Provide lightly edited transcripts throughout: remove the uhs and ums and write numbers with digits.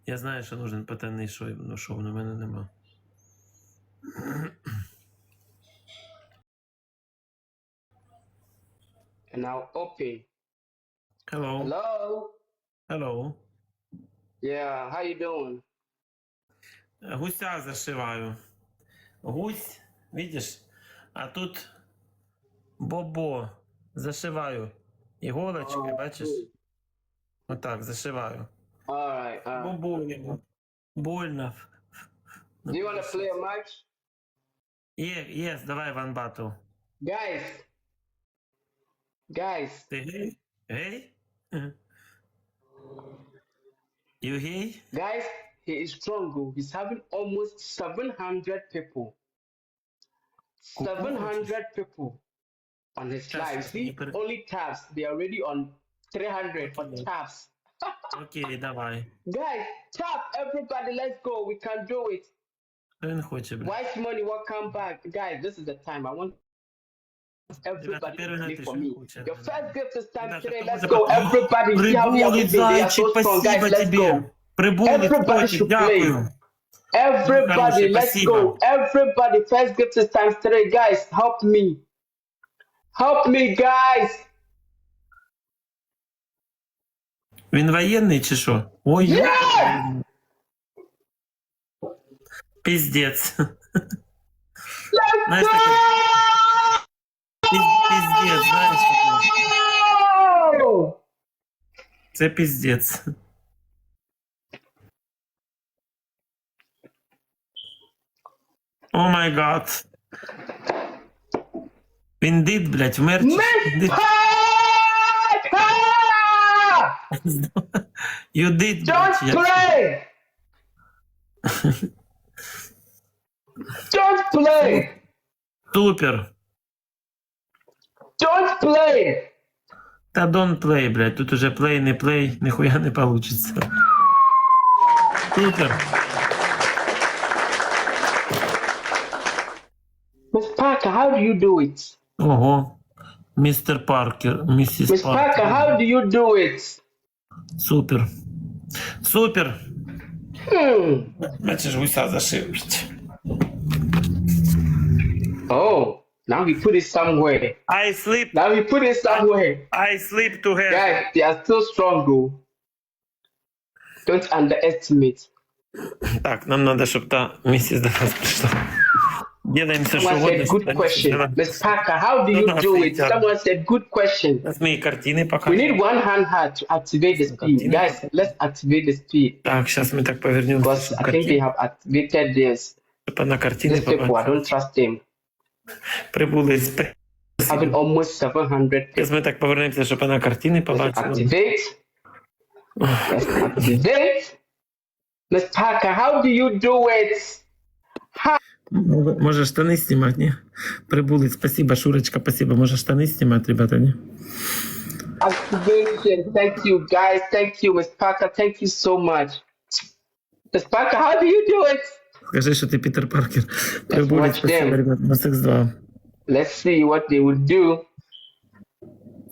Я знаю, що нужен патентний шов, но шов на мене нема. And now open. Hello. Hello. Hello. Yeah, how you doing? Гуся зашиваю. Гусь, видиш? А тут бобо. Зашиваю. Іголочки, бачиш? Отак, зашиваю. All Бо больно. Больно. Do you want to play a match? Yes, давай one battle. Guys, Ти гей? Гей? You gay? guys, he is strong. He's having almost 700 people. 700 people on his live. See, only tabs. They are already on 300 for tabs. Окей, давай. Guys, tap everybody. Let's go. We can do it. Він хоче, бля. Wise money, welcome back. Guys, this is the time. I want everybody to play for me. Your first gift is time today. Let's go. Everybody, see how we are moving. They are so strong. Guys, let's go. Everybody should play. Everybody, let's go. Everybody, first gift is times 3. Guys, help me. Help me, guys. Він воєнний чи що? Ой, Yeah! пиздец. Let's Знаєш, go! таке, пиздец, знаєш таке. Це пиздец. О май гад. Він дид, блядь, вмер. You did, Don't блядь. play! Don't play! Супер. Don't play! Та don't play, блядь. Тут уже play, не play, нихуя не получится. Супер. Miss Parker, how do you do it? Ого. Містер Паркер, місіс Miss Parker, Паркер. how do you do it? Супер. Супер. Бачиш, гуся зашив. Oh, now we put it somewhere. I sleep. Now we put it somewhere. I sleep together. Guys, they are still strong, though. Don't underestimate. Так, нам надо, щоб та місіс до нас прийшла. Делаемся, що Someone угодно. said good question. Miss Parker, how do you do it? Someone said good question. Зараз ми картини We покажемо. need one hand hard to activate the speed. Guys, let's activate the speed. Так, зараз ми так повернемося, Because щоб I think they картини, have activated this. щоб на картини These people, I побачили. don't trust them. Прибули з Having almost 700 people. Зараз ми так повернемося, щоб на картини Let's побачили. activate. Let's activate. Miss Parker, how do you do it? Може штани знімати, ні? Прибули, спасибо, Шурочка, спасибо. Може штани знімати, ребята, ні? Activation. Thank you, guys. Thank you, Miss Parker. Thank you so much. Miss Parker, how do you do it? Скажи, що ти Пітер Паркер. Прибули, watch спасибо, them. ребята, на секс 2. Let's see what they will do.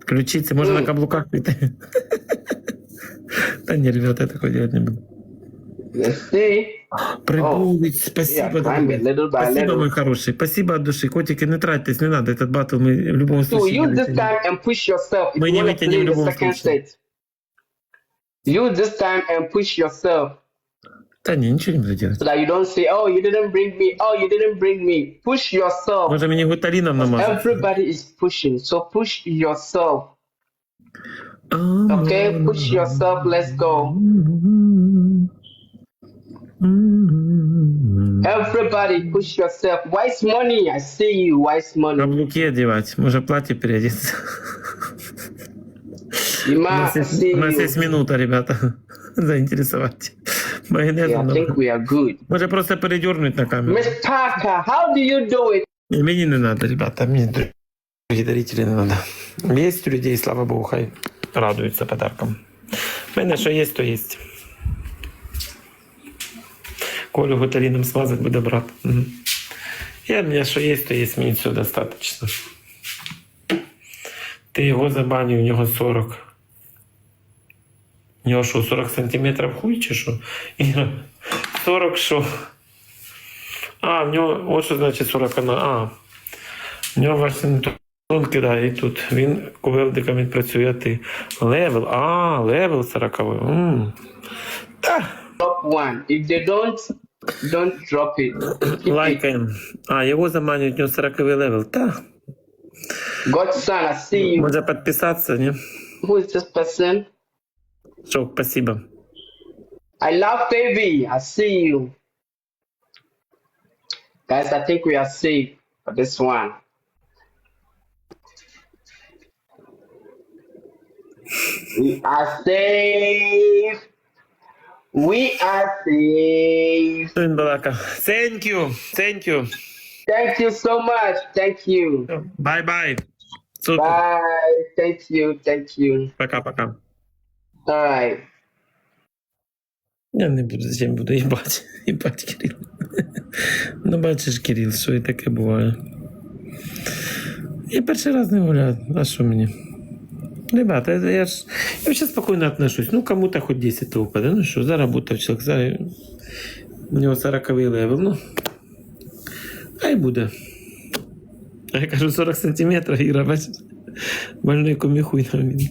Ключиці, може на каблуках піти? Та ні, ребята, я такого делать не буду. Let's see. Прибулить, спасибо, Yeah, climb it little by спасибо, little. мой хороший, спасибо от души. Котики, не тратьтесь, не надо, этот батл мы в любом So случае use не this вытянем. time and push yourself. If Мы you не want to вытянем play в the любом second случае. set. Use this time and push yourself. Да не, ничего не буду делать. So that you don't say, oh, you didn't bring me. Oh, you didn't bring me. Push yourself. Может, мне гуталином намазать? Everybody is pushing. So push yourself. Okay, push yourself. Let's go. Everybody push yourself. Wise money. I see you. Wise money. Каблуки одевать, может, платье переодеться. У Ima, нас I есть, see у нас you. есть минута, ребята, заинтересовать. Майонезом Yeah, I think надо. we are good. Может, просто передернуть на камеру. Miss Parker, how do you do it? И мне не надо, ребята, мне другие дарители не надо. Есть у людей, слава богу, хай радуются подаркам. У мене що є, то є. Колю гуталином смазать буде брат. Угу. Я, у меня что есть, то есть, мне все достаточно. Ты его забанил, у него 40. У нього що, 40 сантиметрів хуй чи що? Іра, 40 що? А, в нього, от що значить 40 на. А, в нього власне не тонкий, да, і тут. Він ковелдиком відпрацює, а ти. Левел, левел 40. Та, Drop one. If they don't drop it. Keep it. лайкаємо. А, його заманюють, у нього 40 левел. Та, Godson, I see you. може підписатися, ні? Who is this person? Що, спасибо. I love baby. I see you. Guys, I think we are safe for this one. We are safe. We are safe. Що він балака? Thank you, thank you. Thank you so much. Thank you. Bye-bye. Супер. Bye. Thank you. Thank you. Пока-пока. All right. Я не буду, зачем буду їбати. Їбать, Кирил. Ну, бачиш, Кирил, що і таке буває. Я перший раз не гуляю, а що мені? Ребята, я вообще спокойно отношусь. Ну, кому-то хоть 10 то упаде. Ну що, заработав чоловік, зараз у нього 40-й левел, ну. Хай буде. А я кажу, 40 сантиметрів, Іра, бачиш? Больний коміхуй на він.